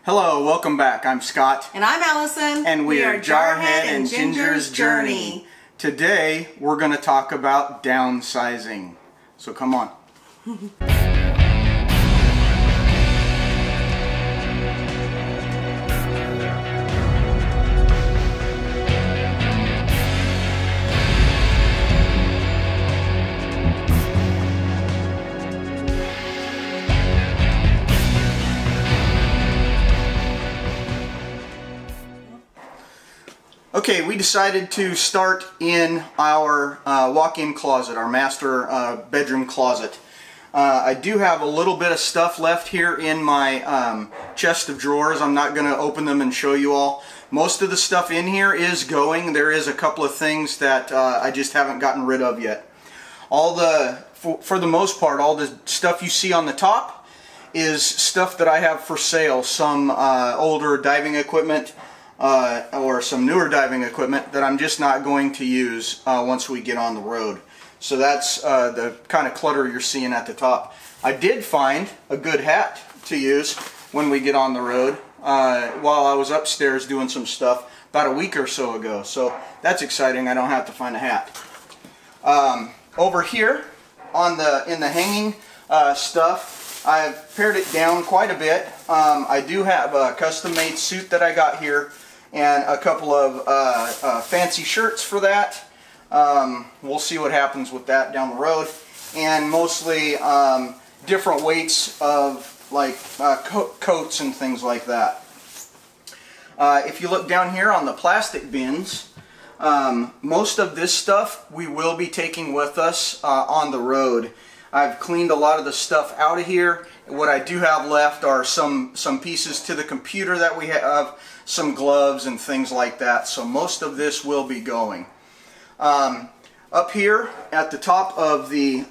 Hello, welcome back. I'm Scott. And I'm Allison. And we are Jarhead and Ginger's Journey. Today, we're going to talk about downsizing. So come on. Okay, we decided to start in our walk-in closet, our master bedroom closet. I do have a little bit of stuff left here in my chest of drawers. I'm not going to open them and show you all. Most of the stuff in here is going. There is a couple of things that I just haven't gotten rid of yet. For the most part, all the stuff you see on the top is stuff that I have for sale. Some older diving equipment, or some newer diving equipment that I'm just not going to use once we get on the road. So that's the kind of clutter you're seeing at the top. I did find a good hat to use when we get on the road while I was upstairs doing some stuff about a week or so ago. So that's exciting. I don't have to find a hat. Over here in the hanging stuff, I've pared it down quite a bit. I do have a custom-made suit that I got here, and a couple of fancy shirts for that. We'll see what happens with that down the road. And mostly different weights of like coats and things like that. If you look down here on the plastic bins, most of this stuff we will be taking with us on the road. I've cleaned a lot of the stuff out of here. What I do have left are some pieces to the computer that we have, some gloves and things like that. So most of this will be going. Up here at the top of the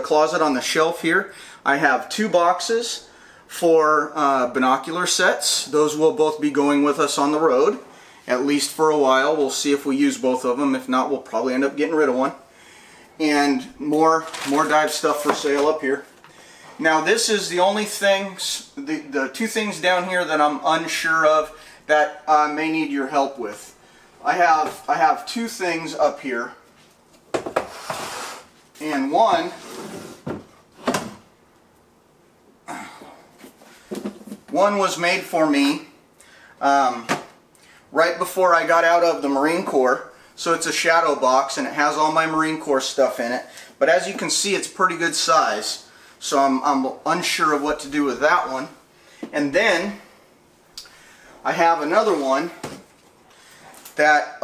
closet on the shelf here, I have 2 boxes for binocular sets. Those will both be going with us on the road, at least for a while. We'll see if we use both of them. If not, we'll probably end up getting rid of one. And more dive stuff for sale up here. Now this is the only things, the 2 things down here that I'm unsure of that I may need your help with. I have 2 things up here, and one was made for me right before I got out of the Marine Corps. So it's a shadow box and it has all my Marine Corps stuff in it. But as you can see, it's pretty good size. So I'm unsure of what to do with that one. And then I have another one that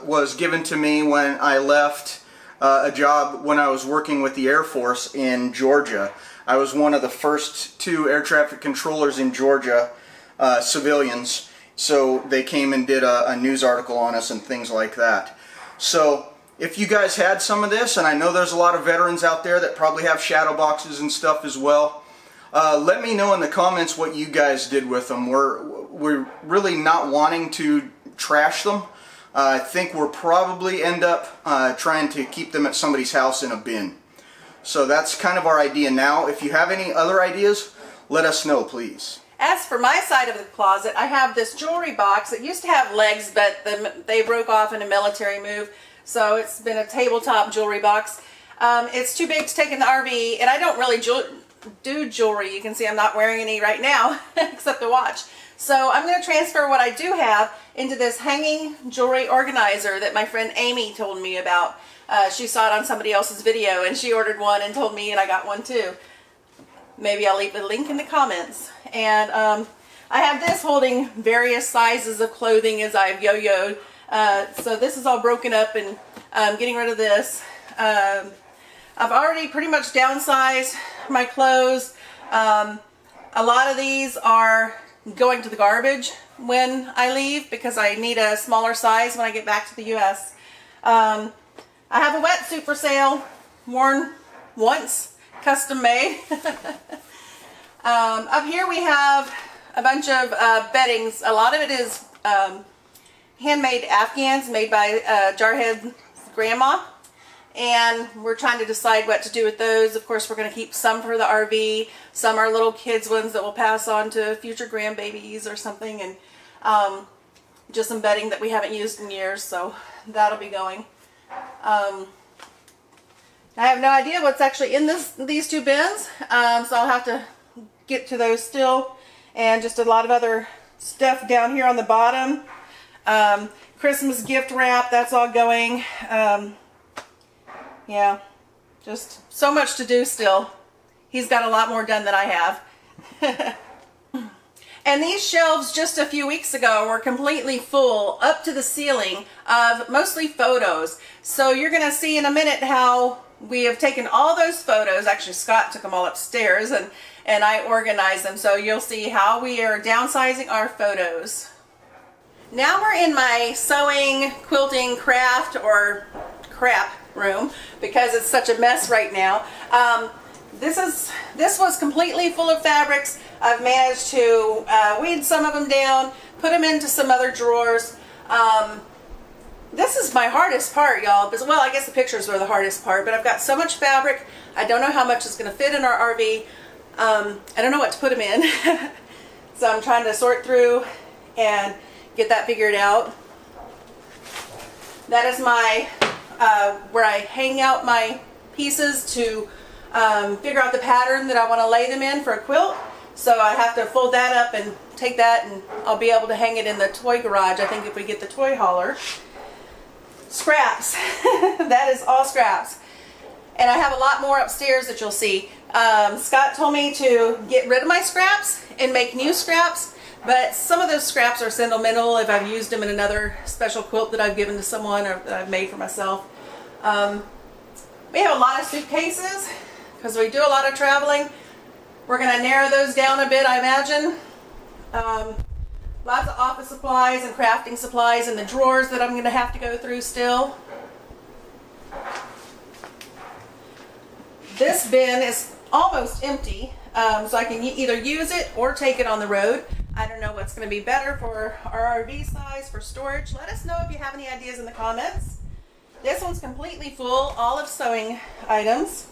was given to me when I left a job when I was working with the Air Force in Georgia. I was one of the first 2 air traffic controllers in Georgia, civilians. So they came and did a news article on us and things like that. So if you guys had some of this, and I know there's a lot of veterans out there that probably have shadow boxes and stuff as well, let me know in the comments what you guys did with them. We're really not wanting to trash them. I think we'll probably end up trying to keep them at somebody's house in a bin. So that's kind of our idea now. If you have any other ideas, let us know, please. As for my side of the closet, I have this jewelry box. It used to have legs, but they broke off in a military move. So it's been a tabletop jewelry box. It's too big to take in the RV, and I don't really do jewelry. You can see I'm not wearing any right now, except a watch. So I'm going to transfer what I do have into this hanging jewelry organizer that my friend Amy told me about. She saw it on somebody else's video, and she ordered one and told me, and I got one too. Maybe I'll leave a link in the comments. And I have this holding various sizes of clothing as I've yo-yoed. So this is all broken up, and getting rid of this. I've already pretty much downsized my clothes. A lot of these are going to the garbage when I leave because I need a smaller size when I get back to the US. I have a wetsuit for sale, worn once, custom made. Up here we have a bunch of beddings. A lot of it is handmade Afghans made by Jarhead's grandma. and we're trying to decide what to do with those. Of course, we're going to keep some for the RV. Some are little kids ones that we'll pass on to future grandbabies or something, and just some bedding that we haven't used in years, so that'll be going. I have no idea what's actually in these two bins, so I'll have to get to those still, and just a lot of other stuff down here on the bottom. Christmas gift wrap, that's all going. Yeah, just so much to do still. He's got a lot more done than I have. And these shelves just a few weeks ago were completely full up to the ceiling of mostly photos. So you're going to see in a minute how we have taken all those photos. Actually, Scott took them all upstairs and I organized them. So you'll see how we are downsizing our photos. Now we're in my sewing, quilting, craft, or crap room because it's such a mess right now. This was completely full of fabrics. I've managed to weed some of them down, put them into some other drawers. This is my hardest part, y'all. Well, I guess the pictures were the hardest part, but I've got so much fabric. I don't know how much is going to fit in our RV. I don't know what to put them in. So I'm trying to sort through and get that figured out. That is my where I hang out my pieces to figure out the pattern that I want to lay them in for a quilt. So I have to fold that up and take that, and I'll be able to hang it in the toy garage, I think, if we get the toy hauler. Scraps. That is all scraps. And I have a lot more upstairs that you'll see. Scott told me to get rid of my scraps and make new scraps, but some of those scraps are sentimental if I've used them in another special quilt that I've given to someone or that I've made for myself. We have a lot of suitcases because we do a lot of traveling. We're going to narrow those down a bit, I imagine. Lots of office supplies and crafting supplies in the drawers that I'm going to have to go through still. This bin is almost empty, so I can either use it or take it on the road. I don't know what's going to be better for our RV size, for storage. Let us know if you have any ideas in the comments. This one's completely full, all of sewing items.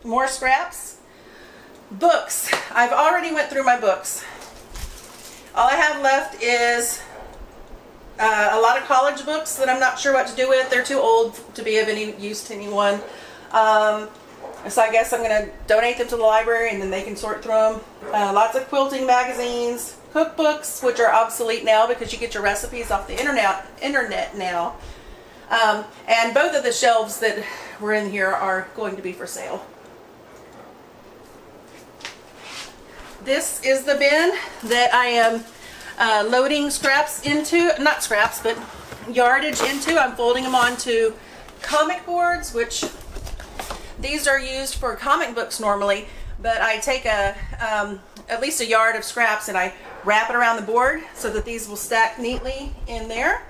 More scraps. Books. I've already went through my books. All I have left is a lot of college books that I'm not sure what to do with. They're too old to be of any use to anyone. So I guess I'm going to donate them to the library and then they can sort through them. Lots of quilting magazines, cookbooks, which are obsolete now because you get your recipes off the internet now. And both of the shelves that were in here are going to be for sale. This is the bin that I am loading scraps into, not scraps, but yardage into. I'm folding them onto comic boards, which these are used for comic books normally, but I take at least a yard of scraps and I wrap it around the board so that these will stack neatly in there.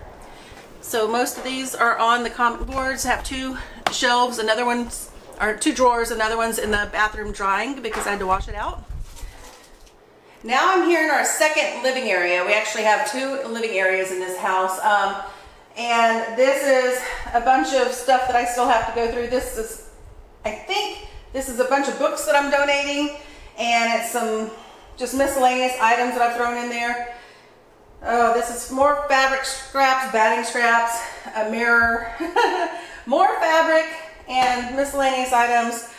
So most of these are on the comic boards. I have two shelves, another one's, or two drawers, another one's in the bathroom drying because I had to wash it out. Now I'm here in our second living area. We actually have two living areas in this house. And this is a bunch of stuff that I still have to go through. This is, I think, this is a bunch of books that I'm donating, and it's some just miscellaneous items that I've thrown in there. Oh, this is more fabric scraps, batting scraps, a mirror, more fabric, and miscellaneous items.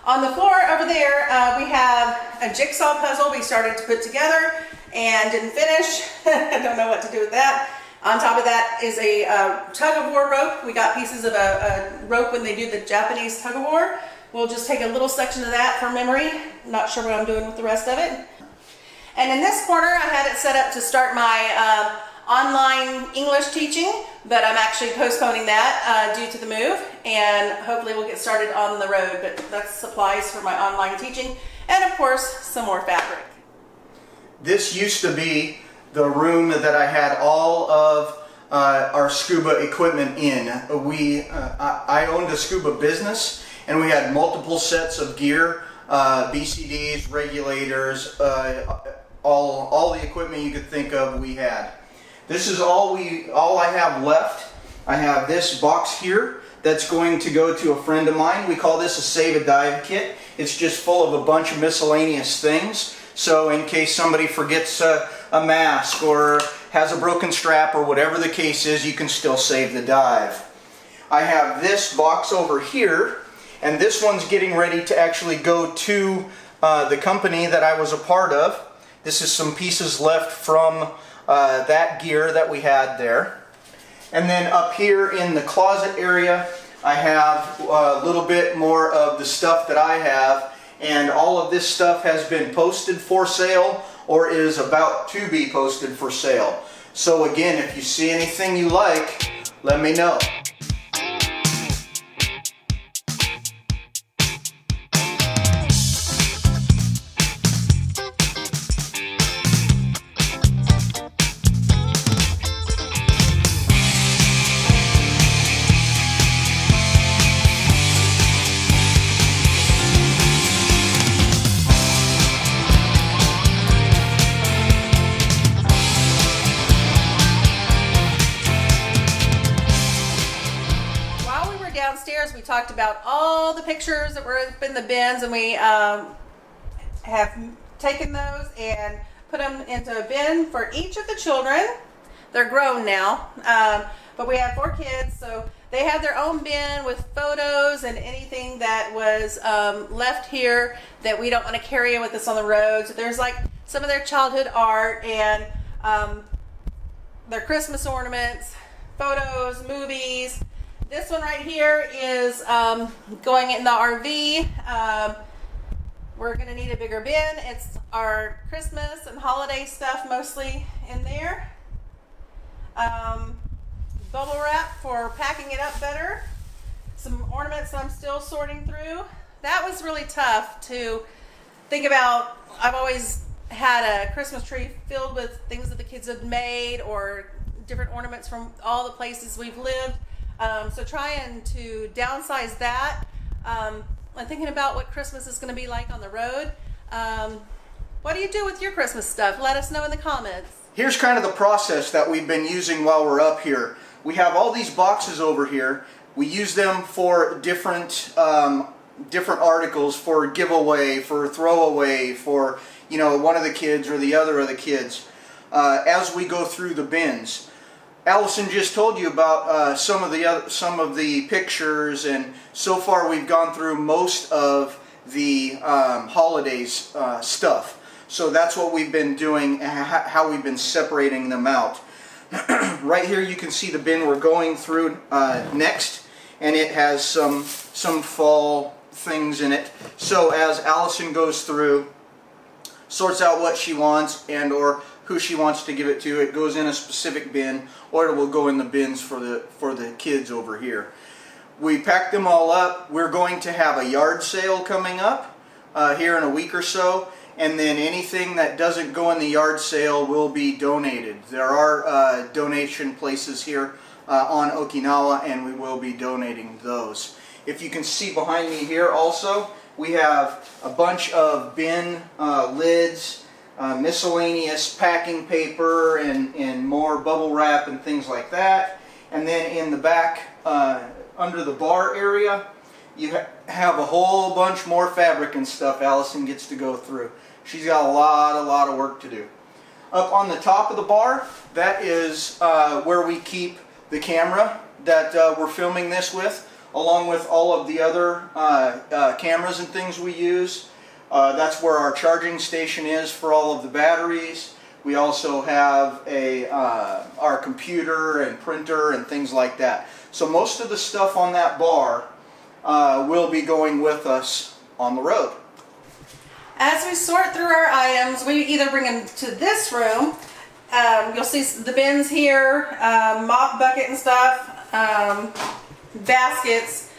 On the floor over there, we have a jigsaw puzzle we started to put together and didn't finish. I don't know what to do with that. On top of that is a tug-of-war rope. We got pieces of a rope when they do the Japanese tug-of-war. We'll just take a little section of that for memory. Not sure what I'm doing with the rest of it. And in this corner, I had it set up to start my online English teaching, but I'm actually postponing that due to the move, and hopefully we'll get started on the road. But that's supplies for my online teaching, and of course, some more fabric. This used to be the room that I had all of our scuba equipment in. I owned a scuba business, and we had multiple sets of gear, BCDs, regulators, all the equipment you could think of we had. This is all I have left. I have this box here that's going to go to a friend of mine. We call this a Save a Dive kit. It's just full of a bunch of miscellaneous things. So in case somebody forgets a mask or has a broken strap or whatever the case is, you can still save the dive. I have this box over here, and this one's getting ready to actually go to the company that I was a part of. This is some pieces left from that gear that we had there. And then up here in the closet area, I have a little bit more of the stuff that I have, and all of this stuff has been posted for sale or is about to be posted for sale. So again, if you see anything you like, let me know. Downstairs, we talked about all the pictures that were up in the bins, and we have taken those and put them into a bin for each of the children. They're grown now, but we have 4 kids, so they have their own bin with photos and anything that was left here that we don't want to carry with us on the road. So there's like some of their childhood art and their Christmas ornaments, photos, movies. This one right here is going in the RV. We're going to need a bigger bin. It's our Christmas and holiday stuff mostly in there. Bubble wrap for packing it up better. Some ornaments I'm still sorting through. That was really tough to think about. I've always had a Christmas tree filled with things that the kids had made or different ornaments from all the places we've lived. So trying to downsize that. I'm thinking about what Christmas is going to be like on the road. What do you do with your Christmas stuff? Let us know in the comments. Here's kind of the process that we've been using while we're up here. We have all these boxes over here. We use them for different articles, for giveaway, for throwaway, for one of the kids or the other of the kids. As we go through the bins. Allison just told you about some of the pictures, and so far we've gone through most of the holidays stuff. So that's what we've been doing, how we've been separating them out. Right here you can see the bin we're going through next, and it has some fall things in it. So as Allison goes through, sorts out what she wants and or who she wants to give it to, it goes in a specific bin, or it will go in the bins for the kids over here. We packed them all up. We're going to have a yard sale coming up here in a week or so, and then anything that doesn't go in the yard sale will be donated. There are donation places here on Okinawa, and we will be donating those. If you can see behind me here also, we have a bunch of bin lids, miscellaneous packing paper, and more bubble wrap and things like that. And then in the back, under the bar area, you have a whole bunch more fabric and stuff Allison gets to go through. She's got a lot of work to do. Up on the top of the bar, that is where we keep the camera that we're filming this with, along with all of the other cameras and things we use. That's where our charging station is for all of the batteries. We also have our computer and printer and things like that. So most of the stuff on that bar will be going with us on the road. As we sort through our items, we either bring them to this room. You'll see the bins here, mop bucket and stuff, baskets,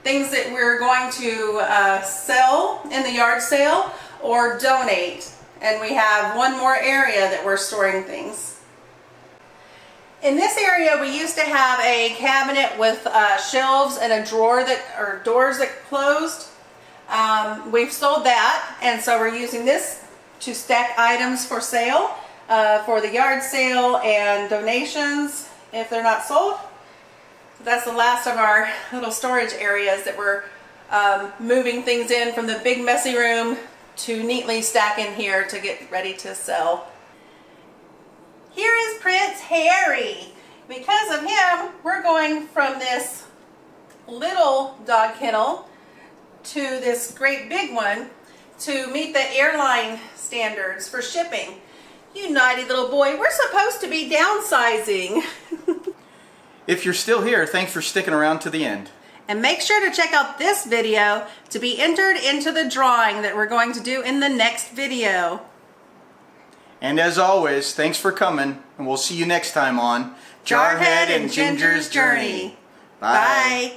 things that we're going to sell in the yard sale or donate. And we have one more area that we're storing things. In this area, we used to have a cabinet with shelves and a drawer or doors that closed. We've sold that, and so we're using this to stack items for sale, for the yard sale and donations if they're not sold. That's the last of our little storage areas that we're moving things in from the big messy room to neatly stack in here to get ready to sell. Here is Prince Harry. Because of him, we're going from this little dog kennel to this great big one to meet the airline standards for shipping. You naughty little boy, we're supposed to be downsizing. If you're still here, thanks for sticking around to the end. And make sure to check out this video to be entered into the drawing that we're going to do in the next video. And as always, thanks for coming, and we'll see you next time on Jarhead and Ginger's Journey. Bye.